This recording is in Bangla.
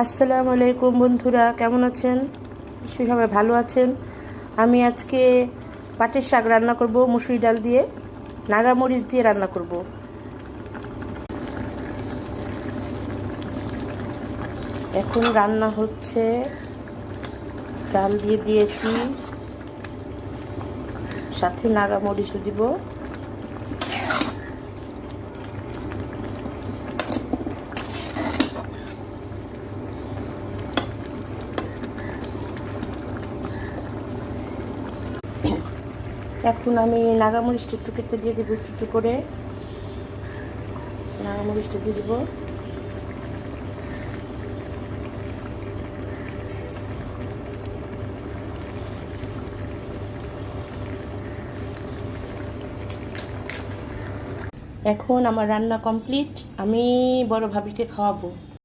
আসসালামু আলাইকুম বন্ধুরা, কেমন আছেন? নিশ্চয়ই সবাই ভালো আছেন। আমি আজকে পাটের শাক রান্না করব, মুসুরি ডাল দিয়ে, নাগামরিচ দিয়ে রান্না করব। এখন রান্না হচ্ছে, ডাল দিয়ে দিয়েছি, সাথে নাগামরিচও দিব। এখন আমি নাগামরিচটা একটু কেটে দিয়ে দেবো, একটু একটু করে নাগামরিচটা দিয়ে দেবো। এখন আমার রান্না কমপ্লিট, আমি বড় ভাবিকে খাওয়াবো।